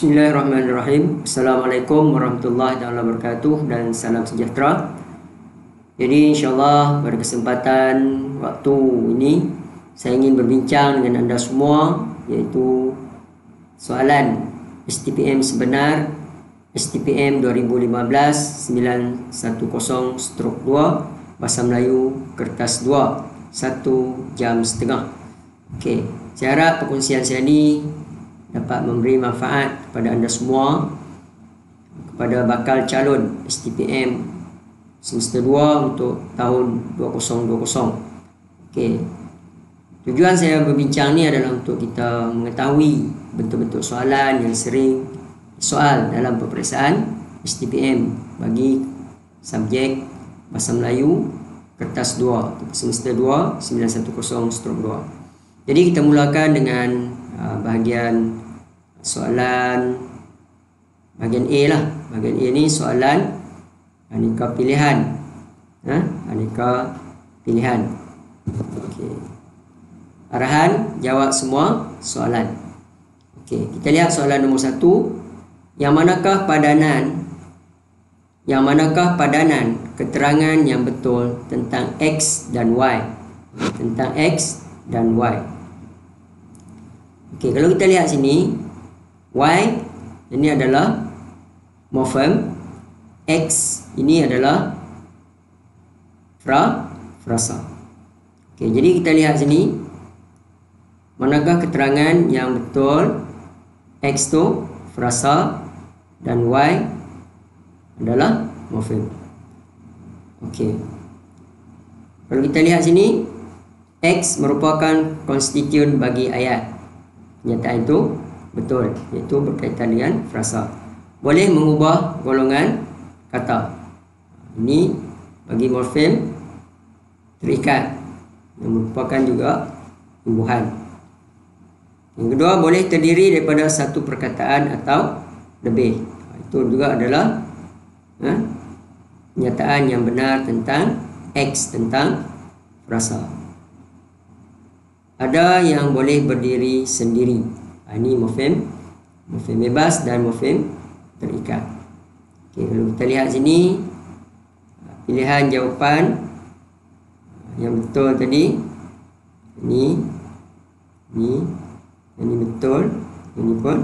Bismillahirrahmanirrahim. Assalamualaikum warahmatullahi wabarakatuh dan salam sejahtera. Jadi insyaAllah pada kesempatan waktu ini saya ingin berbincang dengan anda semua, iaitu soalan STPM sebenar STPM 2015-910/2 Bahasa Melayu kertas 2 1 jam setengah. Okey, saya harap perkongsian saya ini dapat memberi manfaat kepada anda semua, kepada bakal calon STPM semester 2 untuk tahun 2020. Okey. Tujuan saya berbincang ni adalah untuk kita mengetahui bentuk-bentuk soalan yang sering soal dalam peperiksaan STPM bagi subjek Bahasa Melayu kertas 2 semester 2 910/2. Jadi kita mulakan dengan bahagian soalan bahagian A lah. Bahagian A ni soalan aneka pilihan. Aneka pilihan. Okey. Arahan jawab semua soalan. Okey, kita lihat soalan nombor 1. Yang manakah padanan keterangan yang betul tentang X dan Y? Tentang X dan Y. Okey, kalau kita lihat sini, Y ini adalah morfem, X ini adalah frasa. Okey, jadi kita lihat sini, manakah keterangan yang betul? X tu frasa dan Y adalah morfem. Okey. Kalau kita lihat sini, X merupakan konstituen bagi ayat. Kenyataan itu betul, iaitu berkaitan dengan frasa. Boleh mengubah golongan kata. Ini bagi morfem terikat yang merupakan juga imbuhan. Yang kedua, boleh terdiri daripada satu perkataan atau lebih. Itu juga adalah kenyataan yang benar tentang X, tentang frasa. Ada yang boleh berdiri sendiri. Ini morfem bebas dan morfem terikat. Okey, kalau kita lihat sini, pilihan jawapan yang betul tadi, ini betul, ini pun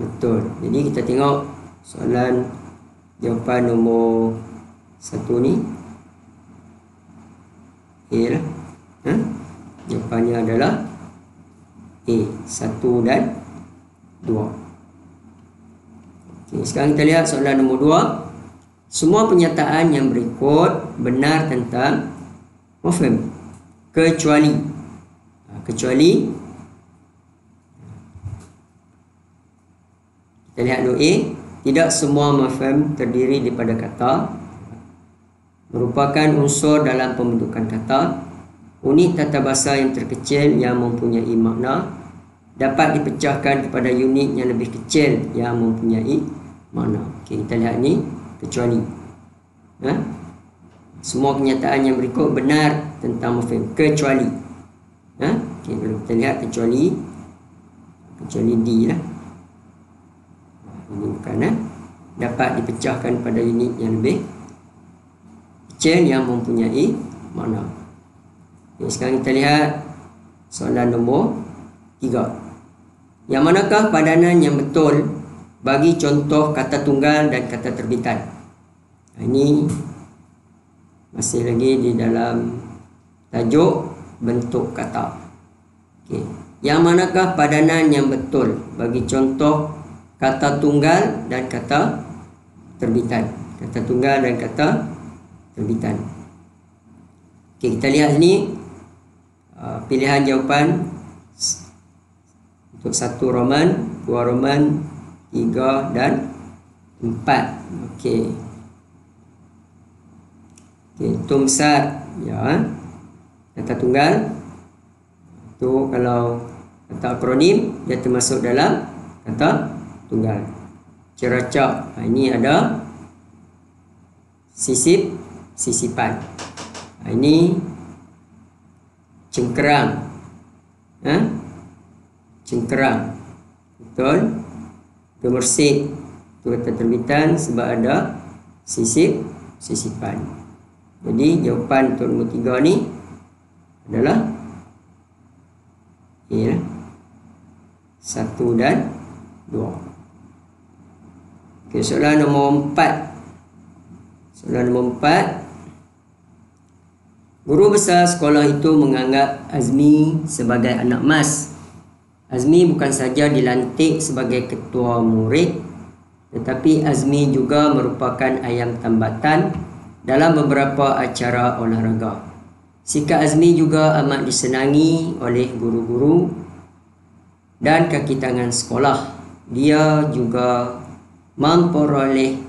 betul. Jadi kita tengok soalan jawapan nombor 1 ni A lah. Jawapannya adalah A, 1 dan 2. Okey, sekarang kita lihat soalan nombor 2. Semua pernyataan yang berikut benar tentang morfem kecuali kita lihat dulu A, tidak semua morfem terdiri daripada kata, merupakan unsur dalam pembentukan kata. Unit tata bahasa yang terkecil yang mempunyai makna dapat dipecahkan kepada unit yang lebih kecil yang mempunyai makna. Okey, kita lihat ni kecuali. Semua kenyataan yang berikut benar tentang morfem kecuali. Okey, kalau kita lihat kecuali D lah. Ini bukan dapat dipecahkan pada unit yang lebih kecil yang mempunyai makna. Okay, sekarang kita lihat soalan nombor 3. Yang manakah padanan yang betul bagi contoh kata tunggal dan kata terbitan? Ini masih lagi di dalam tajuk bentuk kata. Okay. Yang manakah padanan yang betul bagi contoh kata tunggal dan kata terbitan? Kata tunggal dan kata terbitan. Okay, kita lihat sini pilihan jawapan untuk 1 Roman, 2 Roman, 3 dan 4. Okey. Tumsat ya. Kata tunggal itu kalau kata akronim dia termasuk dalam kata tunggal. Ceracak, ini ada sisipan. Ini cengkerang. Cengkerang. Betul? Gemersik itu kata terbitan sebab ada sisipan. Jadi jawapan untuk nombor 3 ni adalah A, 1 dan 2. Okey, soalan nombor 4. Soalan nombor 4. Guru besar sekolah itu menganggap Azmi sebagai anak emas. Azmi bukan saja dilantik sebagai ketua murid, tetapi Azmi juga merupakan ayam tambatan dalam beberapa acara olahraga. Sikap Azmi juga amat disenangi oleh guru-guru dan kaki tangan sekolah. Dia juga memperoleh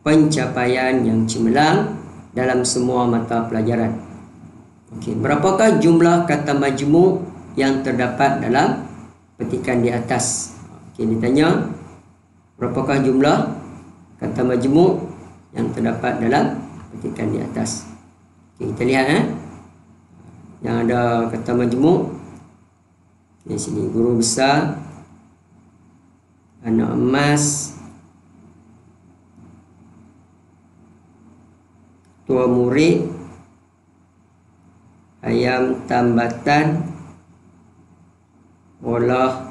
pencapaian yang cemerlang dalam semua mata pelajaran. Okey, berapakah jumlah kata majmuk yang terdapat dalam petikan di atas? Okey, ditanya berapakah jumlah kata majmuk yang terdapat dalam petikan di atas. Okey, kita lihat yang ada kata majmuk. Di sini guru besar, anak emas, ketua murid, ayam tambatan, olahraga,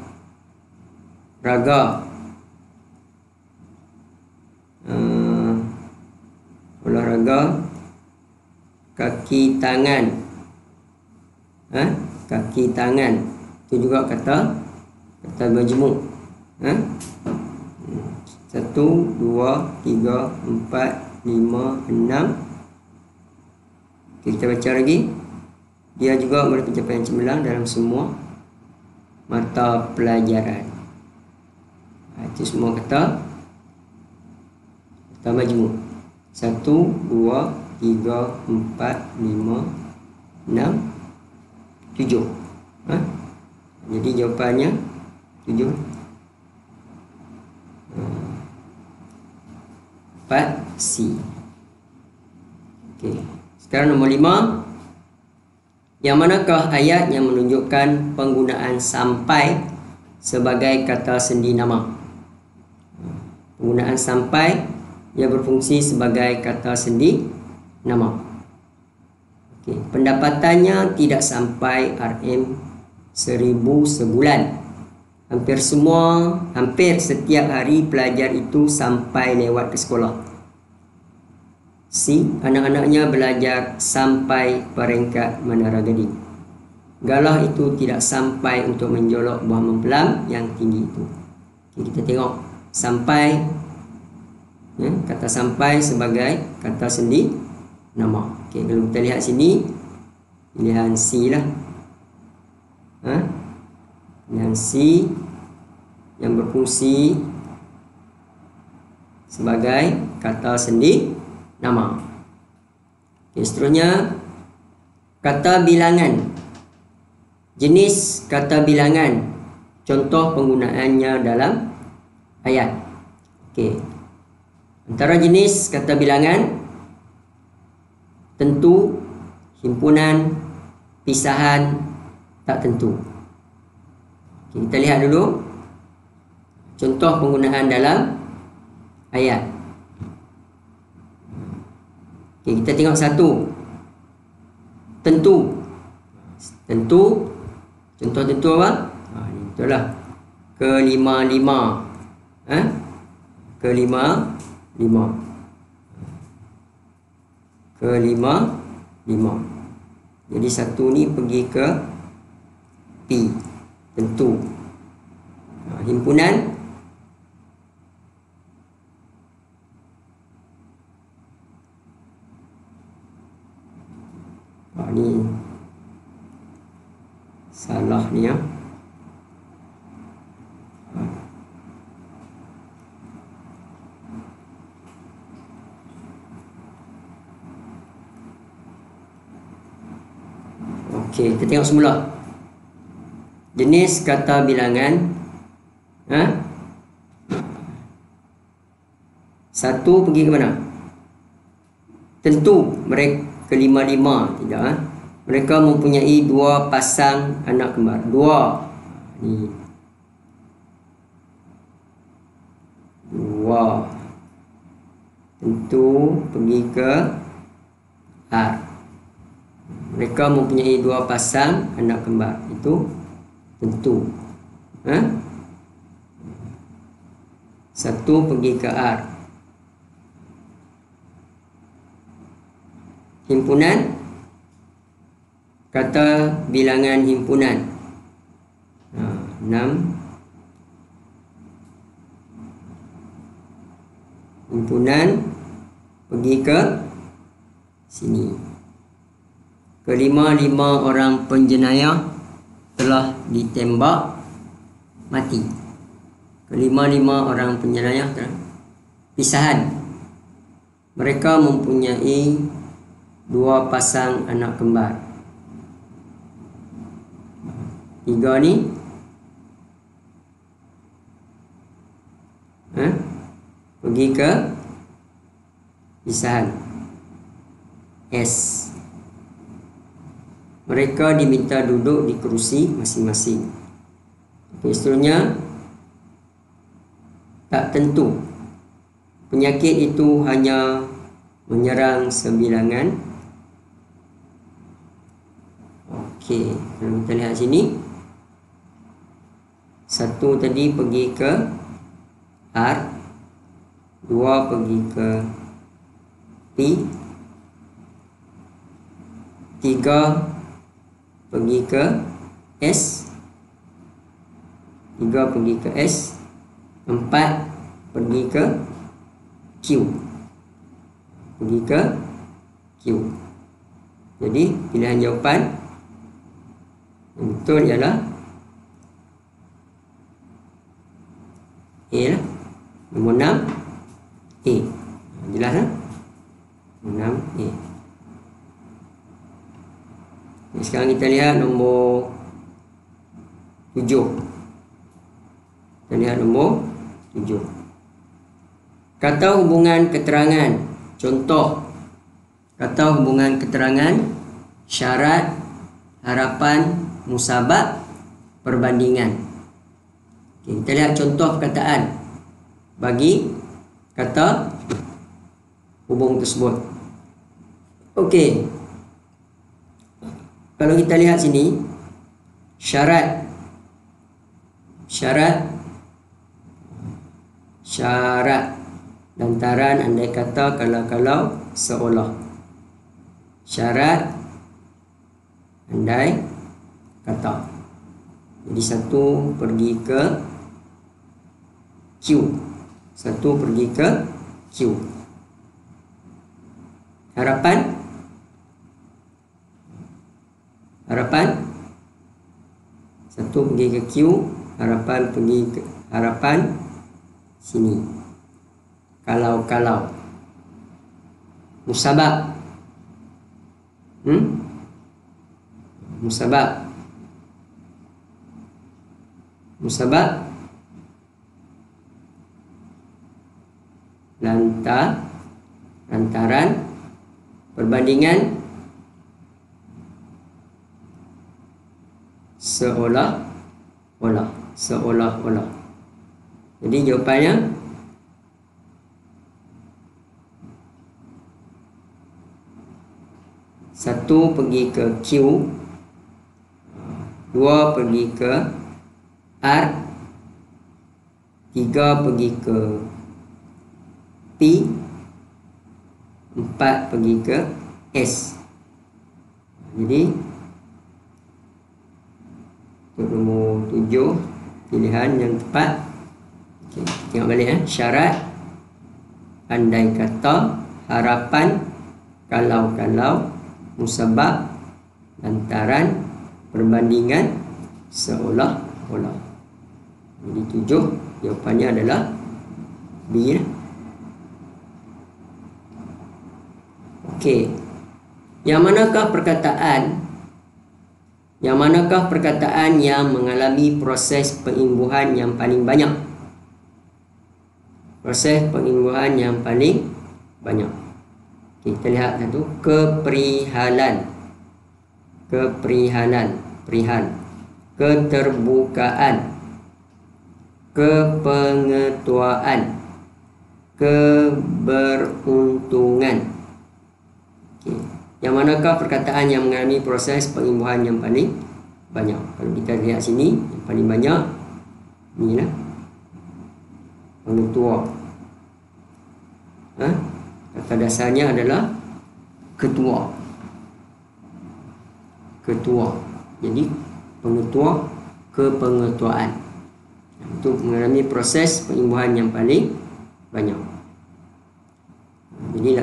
kaki tangan, kaki tangan itu juga kata majmuk. 1, 2, 3, 4, 5, 6. Okay, kita baca lagi. Dia juga memiliki pencapaian cemerlang dalam semua mata pelajaran. Itu semua kata majmuk. 1, 2, 3, 4, 5, 6, 7. Jadi jawapannya 7. 4C. Okey. Sekarang nombor 5. Yang manakah ayat yang menunjukkan penggunaan sampai sebagai kata sendi nama? Penggunaan sampai ia berfungsi sebagai kata sendi nama. Okey, pendapatannya tidak sampai RM1000 sebulan. Hampir setiap hari pelajar itu sampai lewat ke sekolah. C. Anak-anaknya belajar sampai peringkat Menara Gading. Galah itu tidak sampai untuk menjolok buah mempelam yang tinggi itu. Okay, kita tengok sampai, kata sampai sebagai kata sendi nama. Okay, kalau kita lihat sini, pilihan C lah. Pilihan C yang berfungsi sebagai kata sendi nama. Okay, seterusnya kata bilangan. Jenis kata bilangan, contoh penggunaannya dalam ayat. Okey. Antara jenis kata bilangan: tentu, himpunan, pisahan, tak tentu. Okey, kita lihat dulu contoh penggunaan dalam ayat. Okey, kita tengok satu. Tentu. Contoh tentu apa? Itulah kelima-lima. Kelima-lima. Jadi satu ni pergi ke P. Tentu. Himpunan. Ni salah ni ya. Okey, kita tengok semula. Jenis kata bilangan. Satu pergi ke mana? Tentu mereka kelima-lima tidak. Mereka mempunyai dua pasang anak kembar. Dua. Ni. tentu pergi ke R. Mereka mempunyai 2 pasang anak kembar. Itu tentu. Satu pergi ke R. Himpunan, kata bilangan himpunan. 6. Himpunan pergi ke sini. Kelima, 5 orang penjenayah telah ditembak mati. Kelima, 5 orang penjenayah telah pisahan. Mereka mempunyai 2 pasang anak kembar. 3 ni pergi ke pisahan S. Mereka diminta duduk di kerusi masing-masing. Seterusnya, tak tentu. Penyakit itu hanya menyerang sebilangan. Okey, kalau kita lihat sini, 1 tadi pergi ke R, 2 pergi ke P, 3 pergi ke S, 3 pergi ke S, 4 pergi ke Q, pergi ke Q. Jadi pilihan jawapan yang betul ialah A lah. Nombor 6 A. Jelas tak? 6 A. Sekarang kita lihat nombor 7. Kita lihat nombor 7. Kata hubungan keterangan. Contoh. Kata hubungan keterangan, syarat, harapan, musabab, perbandingan. Okay, kita lihat contoh perkataan bagi kata hubung tersebut. Okey. Kalau kita lihat sini, syarat lantaran andai kata kalau seolah. Syarat andai kata. Jadi 1 pergi ke Q, 1 pergi ke Q. Harapan 1 pergi ke Q, harapan pergi ke harapan sini. Kalau musabab, musabab lantaran, perbandingan seolah-olah. Jadi jawapannya satu pergi ke Q, 2 pergi ke R, 3 pergi ke P, 4 pergi ke S. Jadi untuk nombor 7 pilihan yang tepat. Okay, tengok balik syarat, andai kata, harapan, kalau, musabab, lantaran, perbandingan, seolah-olah. Jadi 7 jawapannya adalah B. Okey. Yang manakah perkataan yang mengalami proses pengimbuhan yang paling banyak? Proses pengimbuhan yang paling banyak. Kita lihat satu, keprihalan, keterbukaan, kepengetuaan, keberuntungan. Okay. Yang manakah perkataan yang mengalami proses pengimbuhan yang paling banyak? Kalau kita lihat sini, yang paling banyak ni lah, pengetua. Kata dasarnya adalah ketua. Ketua. Jadi pengetua, kepengetuaan. Itu mengalami proses pengimbuhan yang paling banyak. Jadi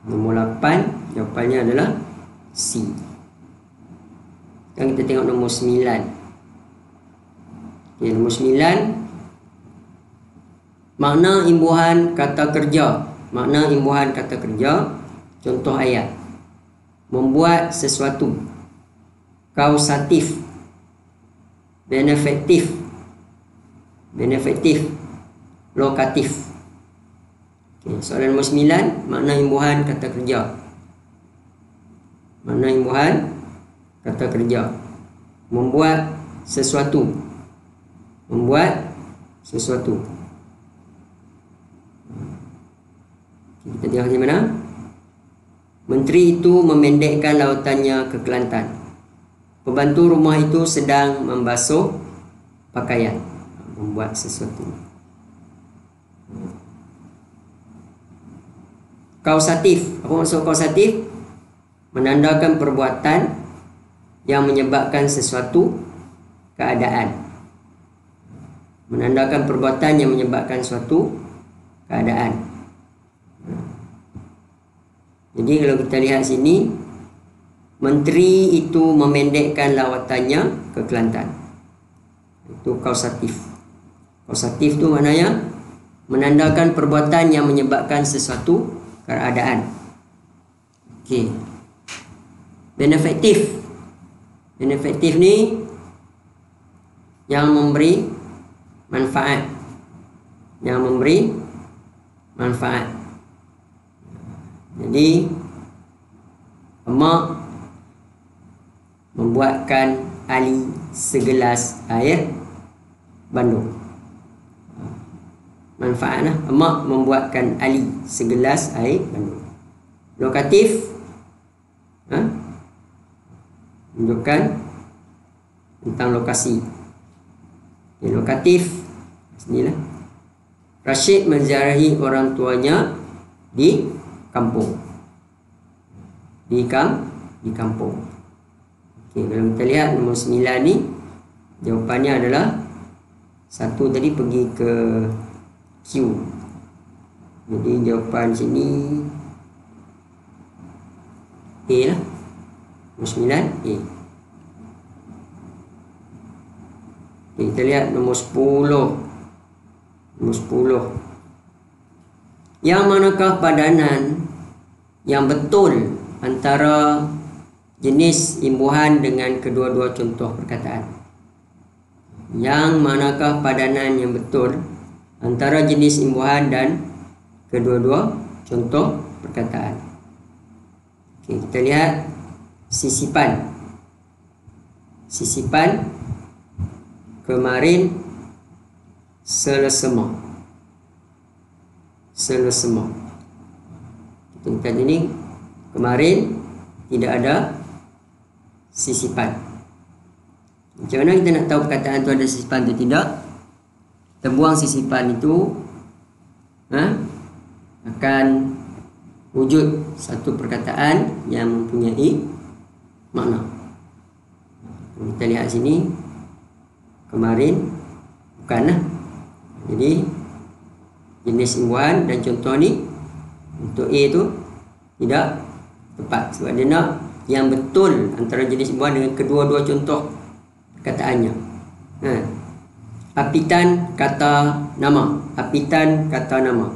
nombor 8 jawapannya adalah C. Sekarang kita tengok nombor 9. Okay, nombor 9, makna imbuhan kata kerja. Makna imbuhan kata kerja. Contoh ayat: membuat sesuatu, kausatif, benefektif, lokatif. Okay, soalan nombor 9, makna imbuhan kata kerja. Makna imbuhan kata kerja: membuat sesuatu, membuat sesuatu. Okay, kita tengok di mana. Menteri itu memendekkan lautannya ke Kelantan. Pembantu rumah itu sedang membasuh pakaian. Membuat sesuatu. Kausatif. Apa maksud kausatif? Menandakan perbuatan yang menyebabkan sesuatu keadaan. Menandakan perbuatan yang menyebabkan suatu keadaan. Jadi kalau kita lihat sini, menteri itu memendekkan lawatannya ke Kelantan. Itu kausatif. Kausatif itu maknanya menandakan perbuatan yang menyebabkan sesuatu keadaan. Okey. Benefektif. Benefektif ni yang memberi manfaat. Yang memberi manfaat. Jadi emak membuatkan Ali segelas air bandung. Manfaatlah, emak membuatkan Ali segelas air bandung. Lokatif, menunjukkan tentang lokasi. Lokatif, sinilah. Rashid menziarahi orang tuanya di kampung. Di kampung. Okey, kalau kita lihat nombor 9 ni, jawapannya adalah 1 tadi pergi ke Q. Jadi jawapan sini A lah. Nombor 9 A. Okey, kita lihat nombor 10. Nombor 10. Yang manakah padanan yang betul antara jenis imbuhan dengan kedua-dua contoh perkataan? Yang manakah padanan yang betul antara jenis imbuhan dan kedua-dua contoh perkataan? Okey, kita lihat sisipan. Sisipan kemarin selesema. Selesema. Kita ini kemarin tidak ada sisipan. Macam mana kita nak tahu perkataan itu ada sisipan atau tidak? Kita buang sisipan itu, akan wujud satu perkataan yang mempunyai makna. Kita lihat sini, kemarin bukanlah. Jadi jenis imbuhan dan contoh ni untuk A tu tidak tepat, sebab dia nak yang betul antara jenis imbuhan dengan kedua-dua contoh perkataannya. Apitan kata nama. Apitan kata nama.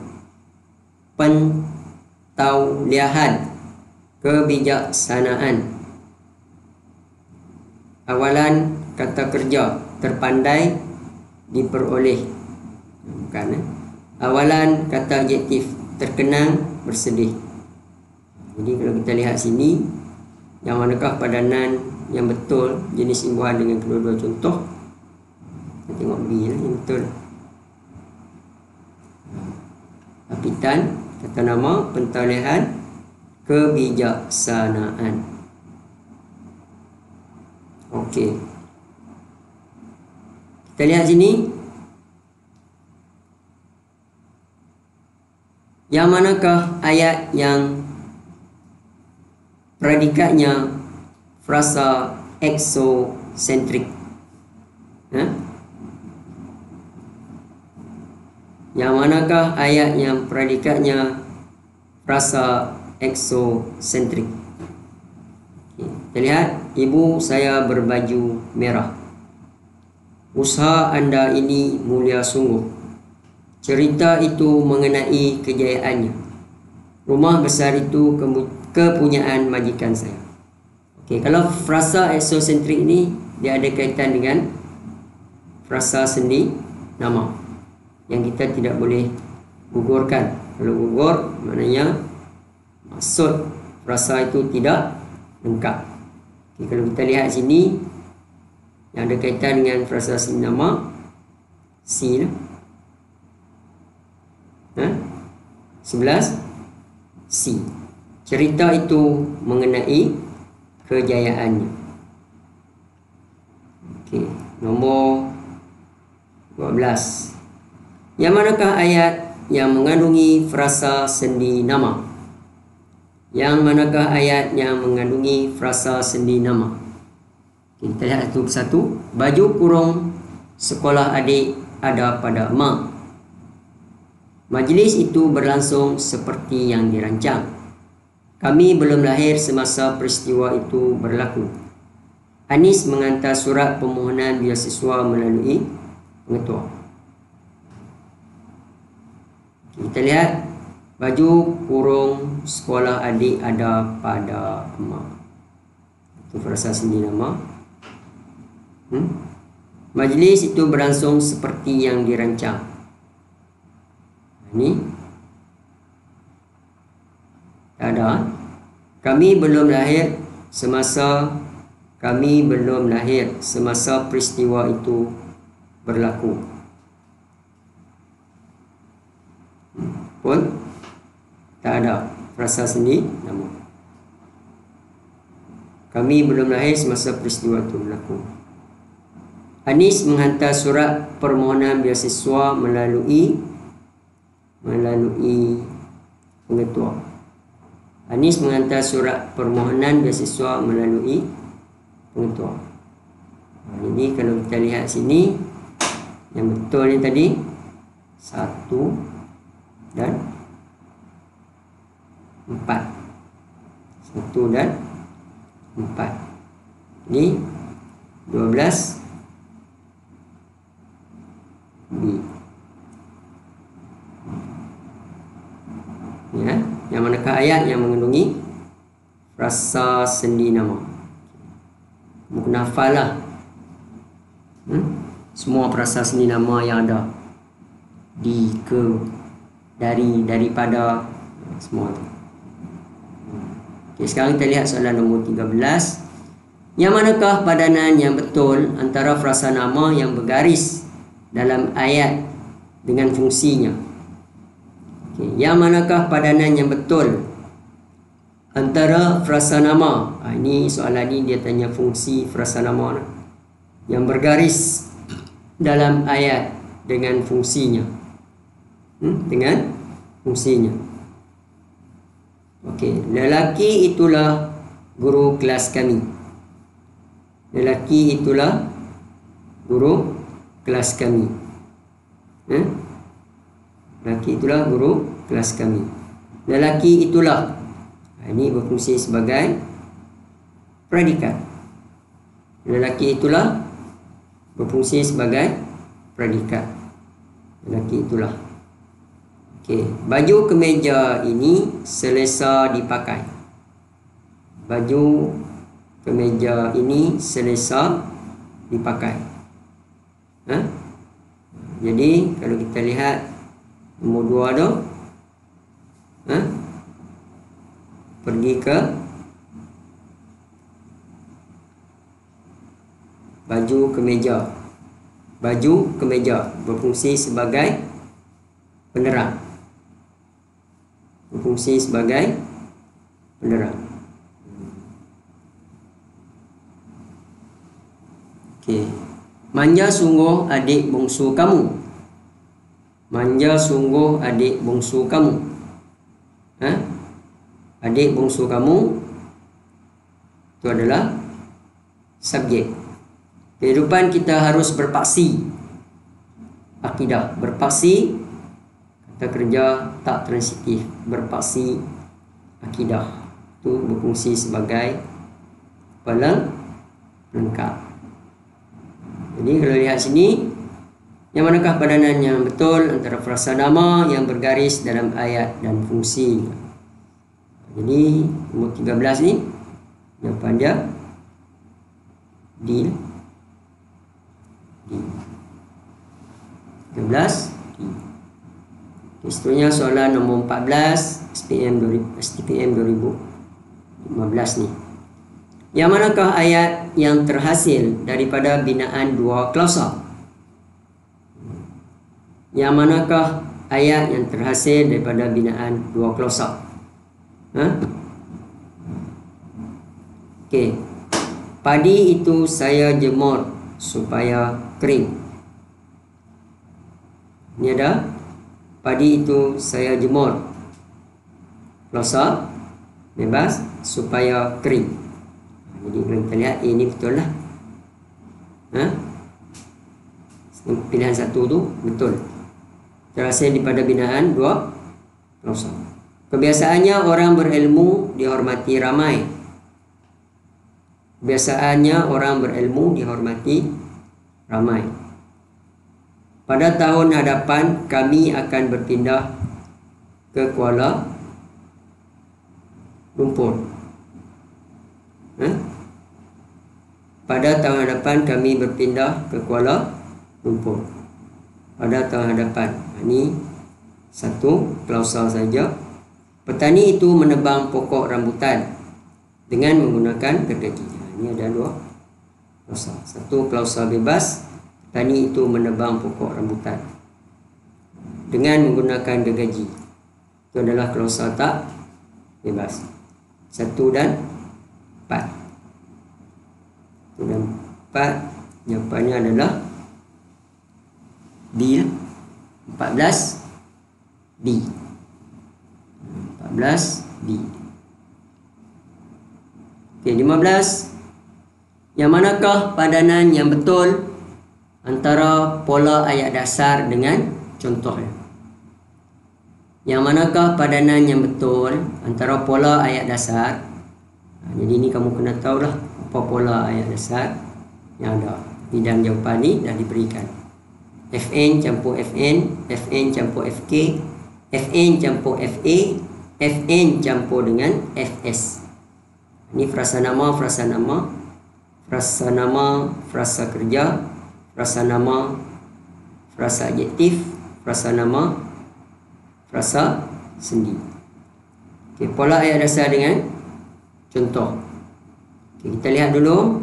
Pentauliahan, kebijaksanaan. Awalan kata kerja, terpandai, diperoleh. Bukan. Awalan kata adjektif, terkenang, bersedih. Jadi kalau kita lihat sini, yang manakah padanan yang betul jenis imbuhan dengan kedua-dua contoh? Kita tengok B lah yang betul. Penerbitan kata nama pentaulihan kebijaksanaan. Okey. Kita lihat sini. Yang manakah ayat yang predikatnya frasa eksosentrik? Yang manakah ayat yang predikatnya frasa eksosentrik? Kita lihat, ibu saya berbaju merah. Usaha anda ini mulia sungguh. Cerita itu mengenai kejayaannya. Rumah besar itu kepunyaan majikan saya. Okey, kalau frasa eksosentrik ini dia ada kaitan dengan frasa sendi nama yang kita tidak boleh gugurkan. Kalau gugur maknanya maksud frasa itu tidak lengkap. Okey, kalau kita lihat sini yang ada kaitan dengan frasa sendi nama C lah. 11 C. Cerita itu mengenai kejayaannya. Okey, nombor 12. Yang manakah ayat yang mengandungi frasa sendi nama? Yang manakah ayat yang mengandungi frasa sendi nama? Okey, kita lihat satu persatu. Baju kurung sekolah adik ada pada mak. Majlis itu berlangsung seperti yang dirancang. Kami belum lahir semasa peristiwa itu berlaku. Anis menghantar surat permohonan beasiswa melalui pengetua. Kita lihat, baju kurung sekolah adik ada pada emak. Itu frasa sendi nama. Majlis itu berlangsung seperti yang dirancang. Ini tak ada. Kami belum lahir semasa peristiwa itu berlaku. Pun tak ada frasa sendi nama. Kami belum lahir semasa peristiwa itu berlaku. Anis menghantar surat permohonan beasiswa melalui pengetua. Anis menghantar surat permohonan beasiswa melalui pengetua. Jadi kalau kita lihat sini, yang betul ni tadi 1 dan 4. 1 dan 4. Ini 12 B. Ya, yang manakah ayat yang mengandungi frasa sendi nama? Buku nafal lah. Semua frasa sendi nama yang ada di, ke, dari, daripada, semua tu. Okay, sekarang kita lihat soalan nombor 13. Yang manakah padanan yang betul antara frasa nama yang bergaris dalam ayat dengan fungsinya? Okay. Yang manakah padanan yang betul antara frasa nama? Ini soalan ni dia tanya fungsi frasa nama yang bergaris dalam ayat dengan fungsinya. Dengan fungsinya. Okey, lelaki itulah guru kelas kami. Lelaki itulah guru kelas kami. Lelaki itulah guru kelas kami. Lelaki itulah, ini berfungsi sebagai predikat. Lelaki itulah berfungsi sebagai predikat. Lelaki itulah. Okey, baju kemeja ini selesa dipakai. Baju kemeja ini selesa dipakai. Jadi kalau kita lihat nombor 2 tu, pergi ke baju kemeja. Baju kemeja berfungsi sebagai penerang. berfungsi sebagai penerang. Okey. Manja sungguh adik bongsu kamu. Manja sungguh adik bongsu kamu. Adik bongsu kamu itu adalah subjek. Kehidupan kita harus berpaksi. Akidah, berpaksi. Kata kerja tak transitif, berpaksi. Akidah itu berfungsi sebagai pelengkap. Jadi kalau lihat sini, yang manakah padanan yang betul antara frasa nama yang bergaris dalam ayat dan fungsi? Jadi nombor 13 ni jawapan dia D. 13 D. Seterusnya soalan nombor 14 SPM 2015 ni. Yang manakah ayat yang terhasil daripada binaan dua klausa? Yang manakah ayat yang terhasil daripada binaan dua klausa? Okey. Padi itu saya jemur supaya kering. Ini ada padi itu saya jemur. Klausa bebas supaya kering. Jadi kalau kita lihat ini betul lah. Pilihan satu tu betul. Terhasil daripada binaan dua klausa. Kebiasaannya orang berilmu dihormati ramai. Kebiasaannya orang berilmu dihormati ramai. Pada tahun hadapan kami akan berpindah ke Kuala Lumpur. Pada tahun hadapan kami berpindah ke Kuala Lumpur. Pada tahun hadapan. Ini satu klausa saja. Petani itu menebang pokok rambutan dengan menggunakan gergaji. Ini ada dua klausa. Satu klausa bebas. Petani itu menebang pokok rambutan dengan menggunakan gergaji. Itu adalah klausa tak bebas. 1 dan 4. 1 dan 4. Jawapannya adalah B. 14 B. 14 B. Okey, 15. Yang manakah padanan yang betul antara pola ayat dasar dengan contohnya? Yang manakah padanan yang betul antara pola ayat dasar? Jadi ini kamu kena tahulah apa pola ayat dasar yang ada. Bidang jawapan ni dah diberikan. Fn campur Fn, Fn campur Fk, Fn campur Fa, Fn campur dengan Fs. Ini frasa nama, frasa nama, frasa nama, frasa kerja, frasa nama, frasa adjektif, frasa nama, frasa sendi. Okey, pola ayat dasar dengan contoh. Okey, kita lihat dulu.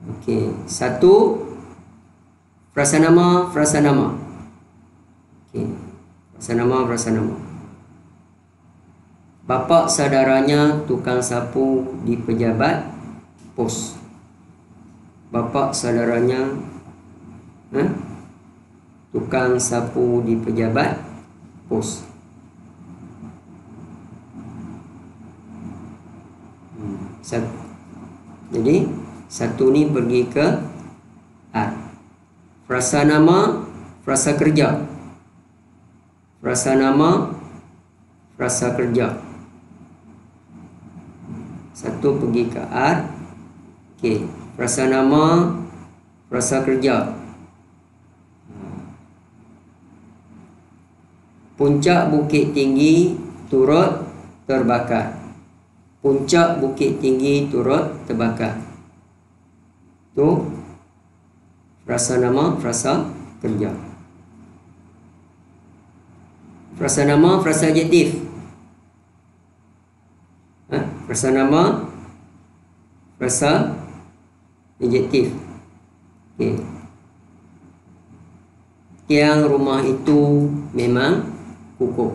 Okey, 1 frasa nama, frasa nama. Okey, frasa nama, frasa nama. Bapa saudaranya tukang sapu di pejabat pos. Bapa saudaranya tukang sapu di pejabat pos. Jadi 1 ni pergi ke R. Frasa nama, frasa kerja. Frasa nama, frasa kerja. 1 pergi ke R. Okey, frasa nama, frasa kerja. Puncak bukit tinggi turut terbakar. Puncak bukit tinggi turut terbakar. Tu frasa nama, frasa kerja. Frasa nama, frasa adjektif. Frasa nama, frasa adjektif. Okey. Tiang rumah itu memang kukuh.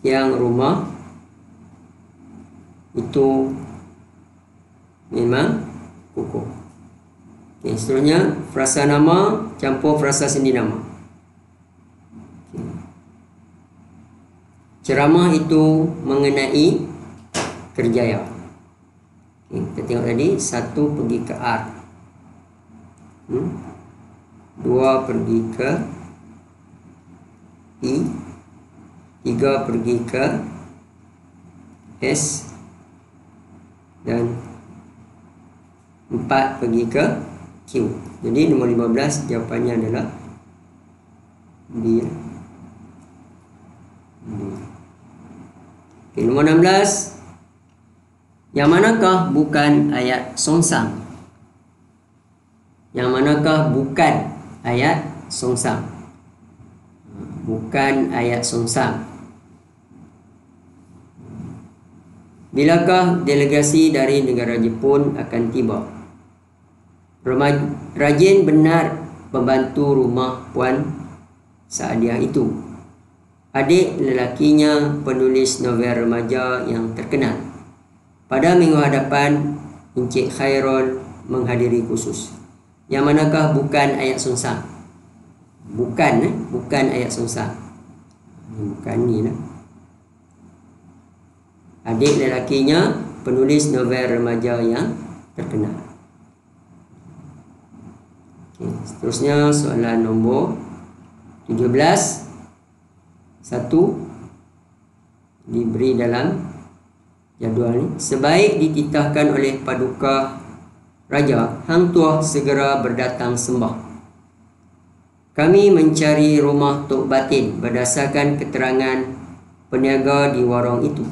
Yang rumah itu memang kukuh. Okay, seterusnya frasa nama campur frasa sendi nama. Okay. Ceramah itu mengenai Kerjaya. Okay, kita tengok tadi 1 pergi ke R, 2 pergi ke I, 3 pergi ke S, dan 4 pergi ke Q. Jadi nombor 15 jawapannya adalah B. Okay, nombor 16. Yang manakah bukan ayat songsang? Yang manakah bukan ayat songsang? Bukan ayat songsang. Bilakah delegasi dari negara Jepun akan tiba? Rajin benar pembantu rumah Puan Saadiah itu. Adik lelakinya penulis novel remaja yang terkenal. Pada minggu hadapan, Encik Khairul menghadiri khusus. Yang manakah bukan ayat songsang? Bukan ayat songsang. Bukan ni lah. Adik lelakinya penulis novel remaja yang terkenal. Okay, seterusnya soalan nombor 17. 1 diberi dalam jadual ni. Sebaik dititahkan oleh paduka raja, Hang Tuah segera berdatang sembah. Kami mencari rumah Tok Batin berdasarkan keterangan peniaga di warung itu.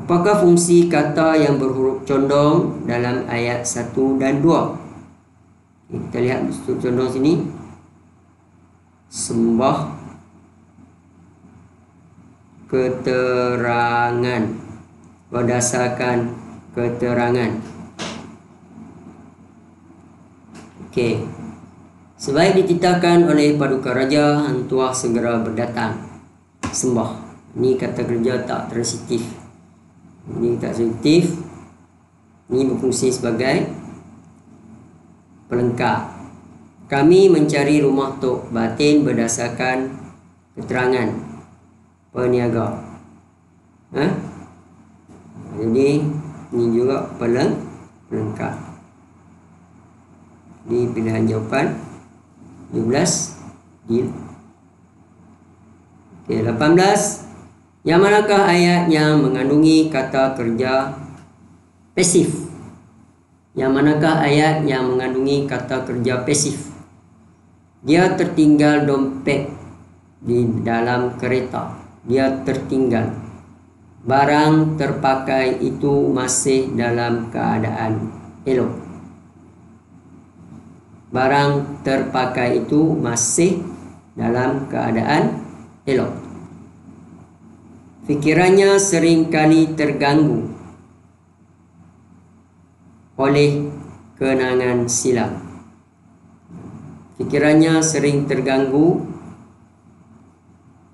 Apakah fungsi kata yang berhuruf condong dalam ayat 1 dan 2? Kita lihat contoh sini. Sembah keterangan, berdasarkan keterangan. Okey. Sebaik dititahkan oleh paduka raja, Hang Tuah segera berdatang sembah. Ini kata kerja tak transitif. Ini tak transitif. Ini berfungsi sebagai pelengkap. Kami mencari rumah Tok Batin berdasarkan keterangan peniaga. Jadi ini juga pelengkap. Di pilihan jawapan 17 deal. Okey, 18. Yang manakah ayat yang mengandungi kata kerja pasif? Yang manakah ayat yang mengandungi kata kerja pasif? Dia tertinggal dompet di dalam kereta. Dia tertinggal. Barang terpakai itu masih dalam keadaan elok. Barang terpakai itu masih dalam keadaan elok. Fikirannya seringkali terganggu oleh kenangan silam. Fikirannya sering terganggu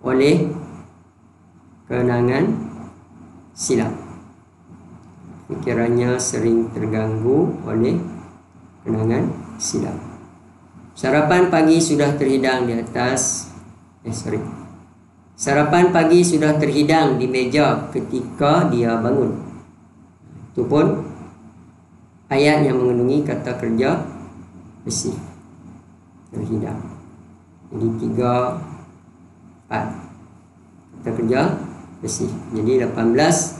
oleh kenangan silam. Fikirannya sering terganggu oleh kenangan silam. Sarapan pagi sudah terhidang di atas Sarapan pagi sudah terhidang di meja ketika dia bangun. Itu pun ayat yang mengandungi kata kerja pasif, terhidang. Jadi 3, 4 kata kerja pasif. Jadi 18.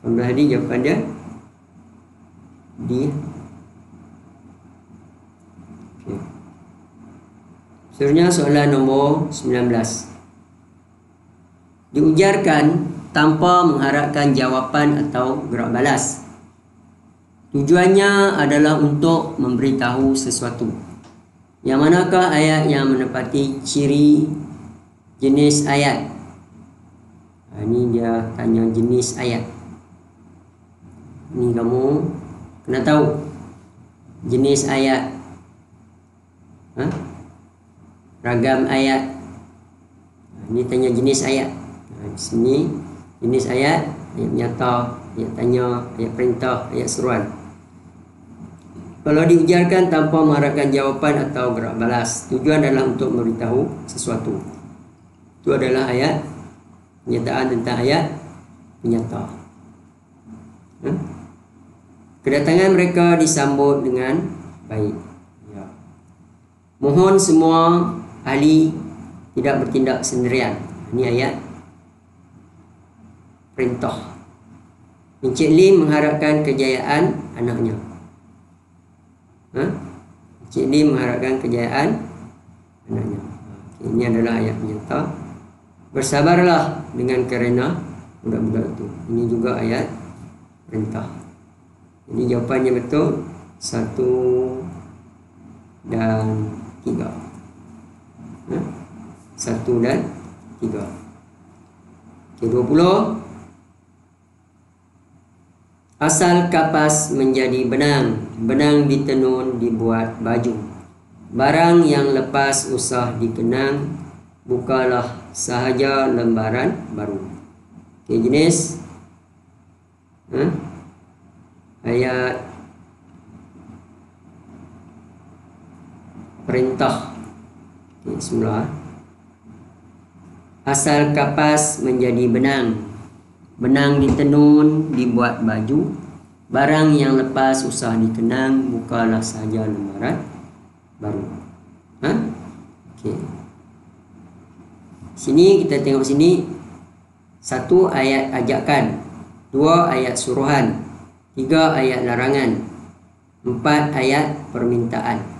18 ni jawapan dia D. Okay. Seterusnya soalan nombor 19. Diujarkan tanpa mengharapkan jawapan atau gerak balas. Tujuannya adalah untuk memberitahu sesuatu. Yang manakah ayat yang menepati ciri jenis ayat? Ini dia tanya jenis ayat. Ini kamu kena tahu jenis ayat. Ragam ayat Ini tanya jenis ayat. Di sini jenis ayat, ayat menyata, ayat tanya, ayat perintah, ayat seruan. Kalau diujarkan tanpa mengharapkan jawapan atau gerak balas, tujuan adalah untuk memberitahu sesuatu. Itu adalah ayat penyataan tentang ayat penyata. Kedatangan mereka disambut dengan baik. Ya. Mohon semua ahli tidak bertindak sendirian. Ini ayat perintah. Encik Lim mengharapkan kejayaan anaknya. Encik Lim mengharapkan kejayaan anaknya. Ini adalah ayat penyata. Bersabarlah dengan kerana budak-budak itu. Ini juga ayat perintah. Jadi jawapannya betul 1 dan 3. 1 dan 3. Okey, 20. Asal kapas menjadi benang, benang ditenun dibuat baju. Barang yang lepas usah dikenang, bukalah sahaja lembaran baru. Okey, jenis ayat perintah. Okey, semula. Asal kapas menjadi benang, benang ditenun dibuat baju. Barang yang lepas usah dikenang, bukalah sahaja lembaran baru. Okey. Sini kita tengok sini 1 ayat ajakan, 2 ayat suruhan, 3 ayat larangan, 4 ayat permintaan.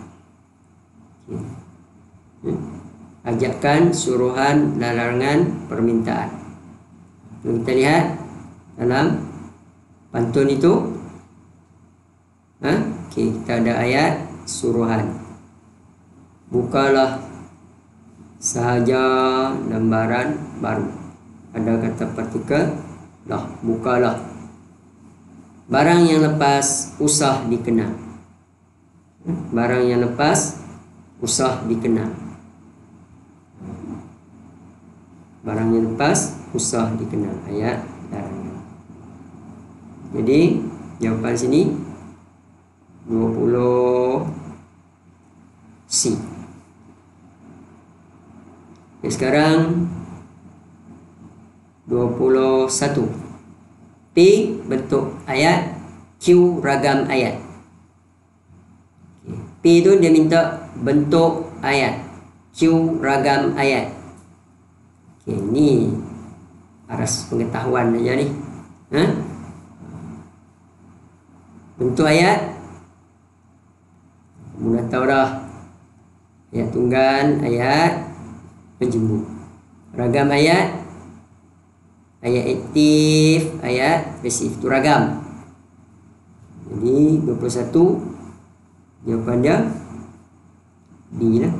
Ajakan, suruhan, larangan, permintaan. Kita lihat dalam pantun itu. Okey, kita ada ayat suruhan. Bukalah sahaja lembaran baru. Ada kata partikel lah, bukalah. Barang yang lepas usah dikenang. Barang yang lepas usah dikenang. Barang yang lepas usah dikenang. Ayat larangan. Jadi jawapan sini 20 C. Okay, sekarang 21. P bentuk ayat, Q ragam ayat. Okay. P itu dia minta bentuk ayat, Q ragam ayat. Okay, ni aras pengetahuan aja ni. Bentuk ayat mudah tahu dah. Ayat tunggal, ayat penjemur. Ragam ayat, ayat aktif, ayat pasif. Itu ragam. Jadi 21 jawapan dia D lah.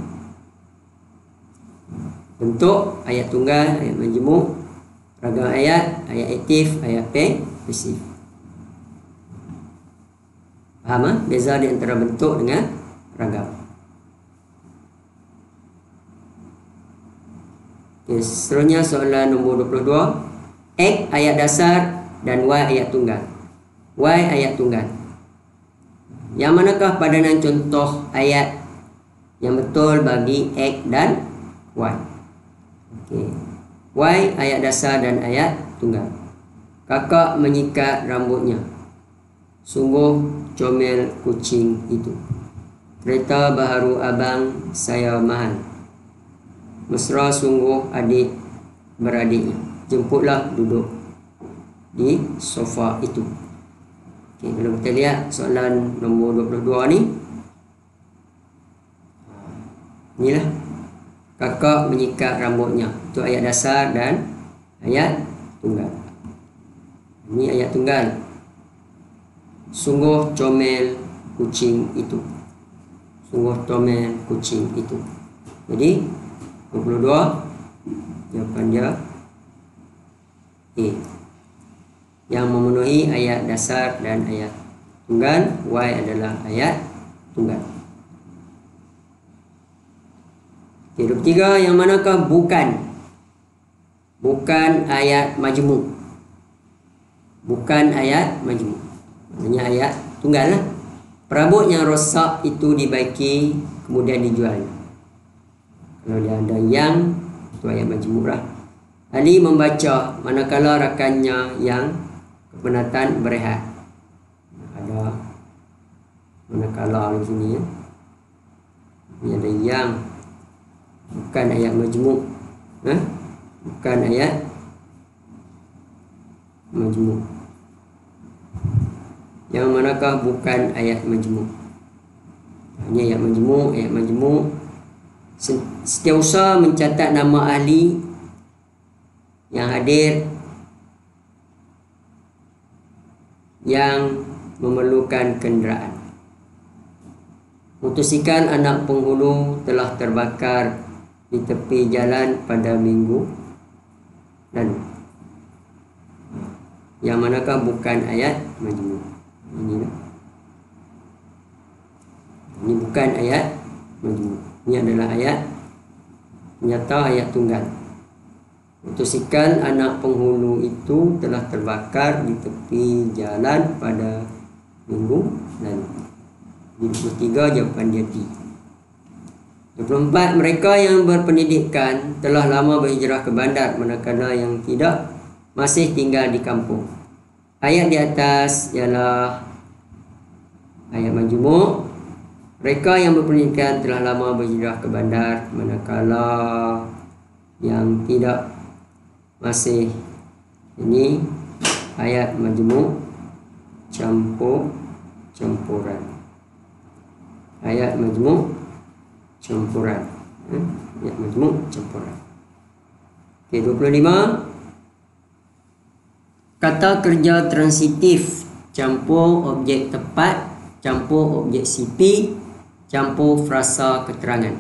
Bentuk ayat tunggal, ayat menjemuk. Ragam ayat, ayat aktif, ayat pasif. Faham beza di antara bentuk dengan ragam. Okay, seterusnya soalan nombor 22. X ayat dasar dan Y ayat tunggal. Y ayat tunggal. Yang manakah padanan contoh ayat yang betul bagi X dan Y? Okay. Y ayat dasar dan ayat tunggal. Kakak menyikat rambutnya. Sungguh comel kucing itu. Kereta baharu abang saya mahal. Mesra sungguh adik beradiknya. Jemputlah duduk di sofa itu. Okey, kalau kita lihat soalan nombor 22 ni. Inilah. Kakak menyikat rambutnya. Itu ayat dasar dan ayat tunggal. Ini ayat tunggal. Sungguh comel kucing itu. Sungguh comel kucing itu. Jadi 22 jawapan dia A. Yang memenuhi ayat dasar dan ayat tunggal. Y adalah ayat tunggal. Okay, 23 yang manakah bukan bukan ayat majmu'. Bukan ayat majmu'. Maksudnya ayat tunggal lah. Perabot yang rosak itu dibaiki kemudian dijual. Kalau dia ada yang, itu ayat majmu' lah. Ali membaca manakala rakannya yang kepenatan berehat. Ada manakala di sini ya. Ini ada yang, bukan ayat majmu'. Bukan ayat majmu'. Yang manakah bukan ayat majmu'? Ini ayat majmu'. Ayat majmu' setiausaha mencatat nama ahli yang hadir yang memerlukan kenderaan. Motosikal anak penghulu telah terbakar di tepi jalan pada minggu lalu. Yang manakah bukan ayat majmu'? Ini bukan ayat majmu'. Ini adalah ayat nyata, ayat tunggal. Motosikal anak penghulu itu telah terbakar di tepi jalan pada minggu lalu. 23 jawapan dia D. 24 mereka yang berpendidikan telah lama berhijrah ke bandar, manakala yang tidak masih tinggal di kampung. Ayat di atas ialah ayat majmu'. Mereka yang berpendidikan telah lama berhijrah ke bandar, manakala yang tidak masih. Ini ayat majmu' campuran. Ayat majmu' campuran. Ayat majmu' campuran. Okey, 25. Kata kerja transitif campur objek tepat, campur objek CP, campur frasa keterangan.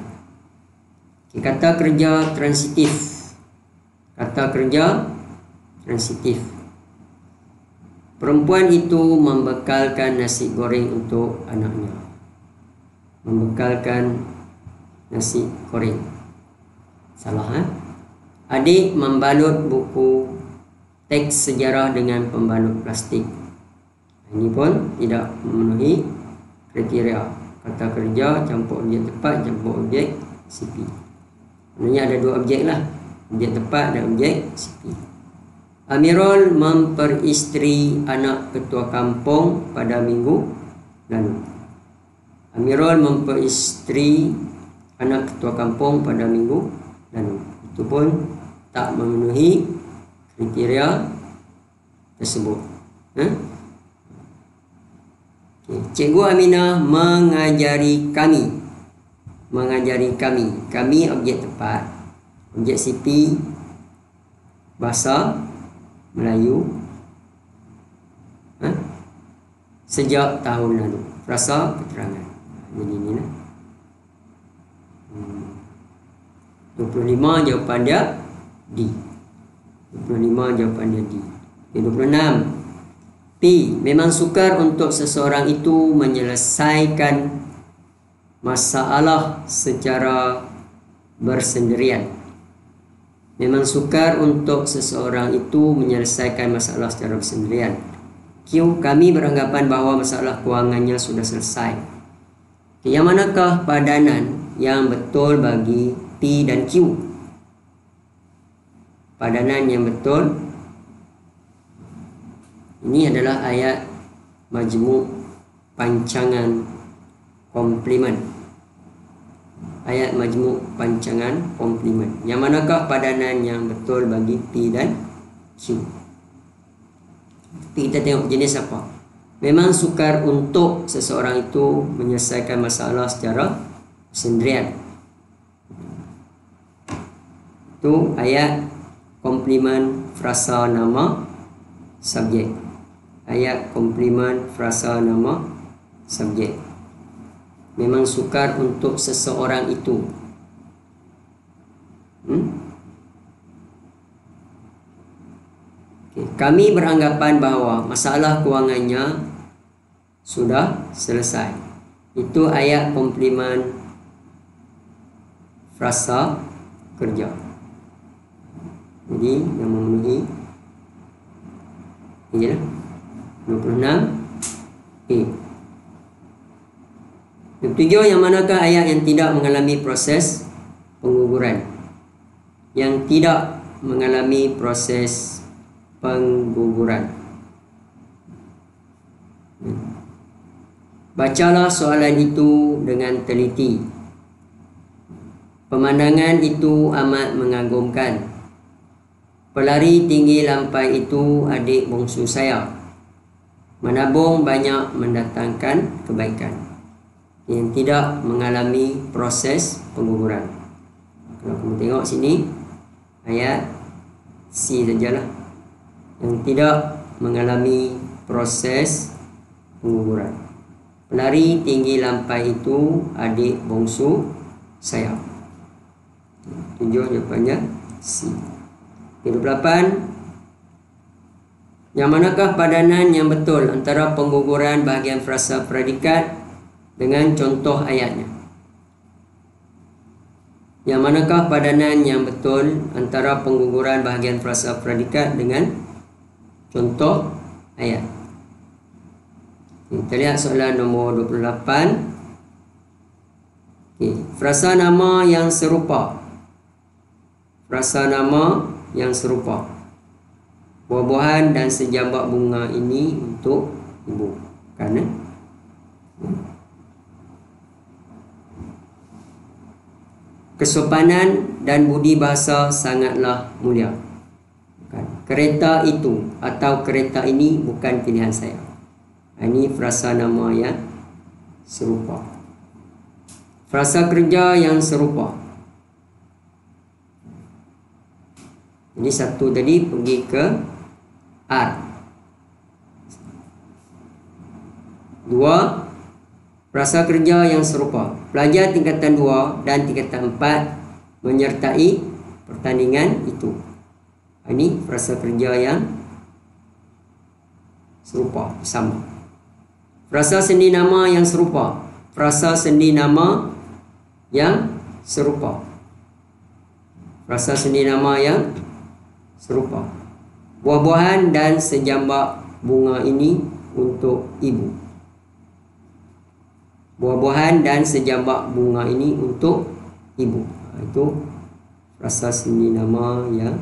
Okay, kata kerja transitif. Kata kerja transitif. Perempuan itu membekalkan nasi goreng untuk anaknya. Membekalkan nasi goreng. Salah, Adik membalut buku teks sejarah dengan pembalut plastik. Ini pun tidak memenuhi kriteria. Kata kerja campur objek tepat, campur objek CP. Maksudnya ada dua objek lah, objek tepat dan objek CP. Amirul memperisteri anak ketua kampung pada minggu lalu. Amirul memperisteri anak ketua kampung pada minggu lalu. Itu pun tak memenuhi kriteria tersebut. Cikgu Aminah mengajari kami. Kami objek tepat, objek CP bahasa Melayu sejak tahun lalu. Frasa keterangan. Jadi inilah 25 jawapan dia D. 25 jawapan dia D. 26. P. Memang sukar untuk seseorang itu menyelesaikan masalah secara bersendirian. Memang sukar untuk seseorang itu menyelesaikan masalah secara bersendirian. Q. Kami beranggapan bahawa masalah kewangannya sudah selesai. Yang manakah padanan yang betul bagi P dan Q? Padanan yang betul ini adalah ayat majmu' pancangan komplement. Ayat majmu' pancangan komplement. Yang manakah padanan yang betul bagi P dan Q? Kita tengok jenis apa. Memang sukar untuk seseorang itu menyelesaikan masalah secara sendirian. Itu ayat komplement frasa nama subjek. Ayat komplement frasa nama subjek. Memang sukar untuk seseorang itu. Kami beranggapan bahawa masalah kewangannya sudah selesai. Itu ayat komplement frasa kerja. Jadi yang memenuhi ini lah 26A. Yang ketujuh, yang manakah ayat yang tidak mengalami proses pengguguran? Yang tidak mengalami proses pengguguran. Bacalah soalan itu dengan teliti. Pemandangan itu amat mengagumkan. Pelari tinggi lampai itu adik bongsu saya. Menabung banyak mendatangkan kebaikan. Yang tidak mengalami proses pengguguran. Kalau kamu tengok sini, ayat C sajalah. Yang tidak mengalami proses pengguguran. Pelari tinggi lampai itu adik bongsu saya. 7 jawapannya C. 28. Yang manakah padanan yang betul antara pengguguran bahagian frasa predikat dengan contoh ayatnya? Yang manakah padanan yang betul antara pengguguran bahagian frasa predikat dengan contoh ayat? Kita lihat soalan nombor 28. Frasa nama yang serupa. Frasa nama yang serupa. Buah-buahan dan sejabak bunga ini untuk ibu. Kan? Kesopanan dan budi bahasa sangatlah mulia. Kereta itu atau kereta ini bukan pilihan saya. Ini frasa nama yang serupa. Frasa kerja yang serupa. Jadi satu tadi pergi ke R. 2. Frasa kerja yang serupa. Pelajar tingkatan 2 dan tingkatan 4 menyertai pertandingan itu. Ini frasa kerja yang serupa, sama. Frasa sendi nama yang serupa. Frasa sendi nama yang serupa. Frasa sendi nama yang serupa. Buah-buahan dan sejambak bunga ini untuk ibu. Buah-buahan dan sejambak bunga ini untuk ibu. Itu frasa sendi nama yang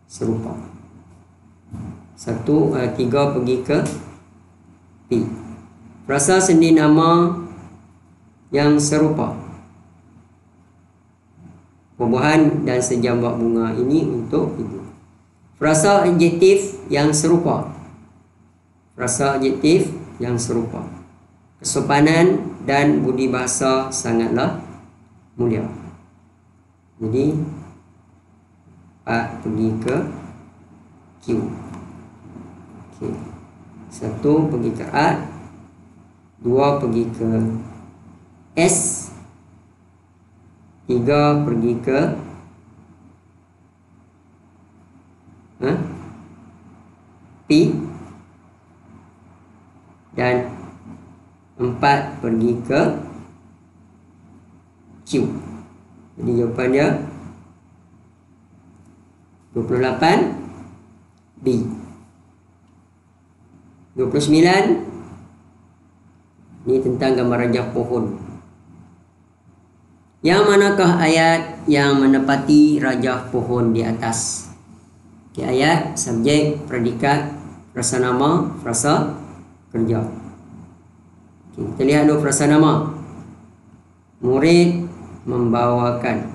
serupa. 3 pergi ke P. Frasa sendi nama yang serupa. Buah-buahan dan sejambak bunga ini untuk ibu. Frasa adjektif yang serupa. Frasa adjektif yang serupa. Kesopanan dan budi bahasa sangatlah mulia. Jadi 4 pergi ke Q. Okay. 1 pergi ke A. 2 pergi ke S. 3 pergi ke P. Dan 4 pergi ke Q. Jadi jawapannya 28 B. 29 ini tentang gambar rajah pohon. Yang manakah ayat yang menepati rajah pohon di atas? Okay, ayat, subjek, predikat, frasa nama, frasa kerja. Okay, kita lihat dulu frasa nama. Murid membawakan.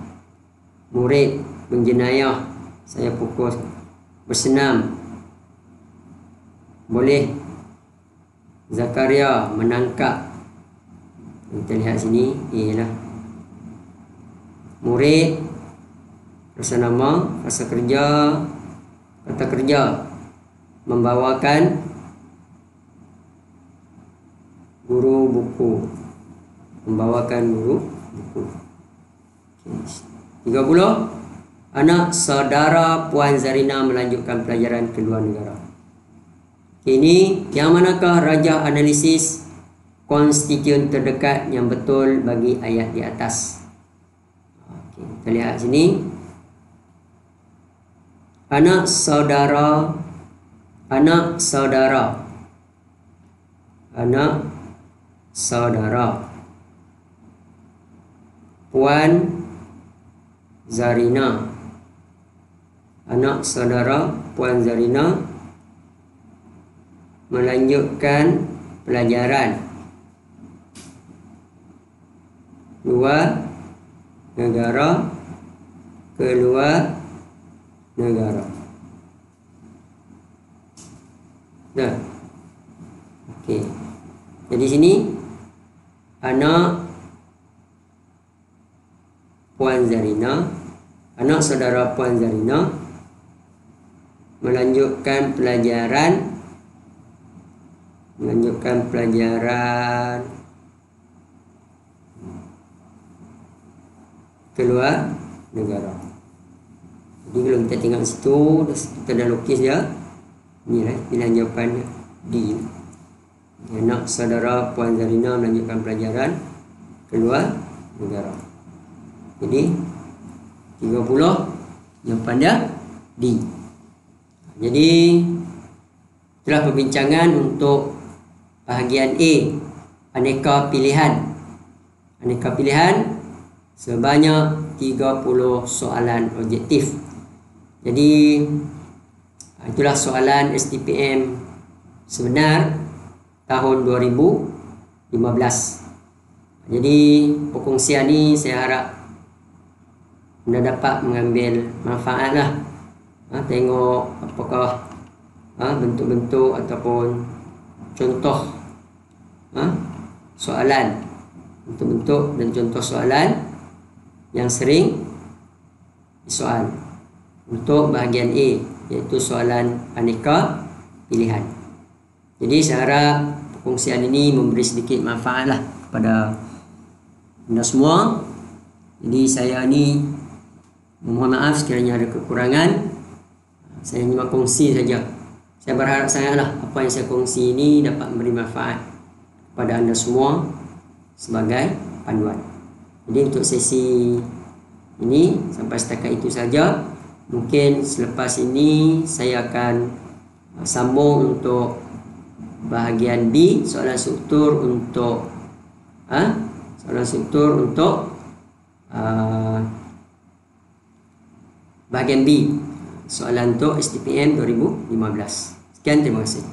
Murid menjenayah. Saya pukul. Bersenam. Boleh. Zakaria menangkap. Kita lihat sini. Ialah murid, frasa nama, frasa kerja, kata kerja, membawakan guru buku. Membawakan guru buku. 30. Anak saudara Puan Zarina melanjutkan pelajaran ke luar negara. Ini yang manakah rajah analisis konstituen terdekat yang betul bagi ayat di atas? Kita lihat sini. anak saudara, anak saudara, anak saudara. Puan Zarina, anak saudara Puan Zarina melanjutkan pelajaran luar negara, keluar negara. Dah. Okey. Jadi sini anak Puan Zarina, anak saudara Puan Zarina melanjutkan pelajaran keluar negara. Jadi kalau kita tengok situ, kita dah lukis dia. Inilah pilihan jawapan D. Anak saudara Puan Zarina melanjutkan pelajaran keluar negara. Jadi 30 jawapan dia D. Jadi itulah perbincangan untuk bahagian A, aneka pilihan. Aneka pilihan sebanyak 30 soalan objektif. Jadi itulah soalan STPM sebenar tahun 2015. Jadi perkongsian ni saya harap anda dapat mengambil manfaat lah. Tengok apakah bentuk-bentuk ataupun contoh soalan, bentuk-bentuk dan contoh soalan yang sering disoal untuk bahagian A, iaitu soalan aneka pilihan. Jadi saya harap perkongsian ini memberi sedikit manfaat lah kepada anda semua. Jadi saya ni mohon maaf sekiranya ada kekurangan. Saya hanya kongsi saja. Saya berharap sangatlah apa yang saya kongsi ini dapat memberi manfaat kepada anda semua sebagai panduan. Jadi untuk sesi ini sampai setakat itu saja. Mungkin selepas ini saya akan sambung untuk bahagian B, soalan struktur untuk bahagian B, soalan untuk STPM 2015. Sekian, terima kasih.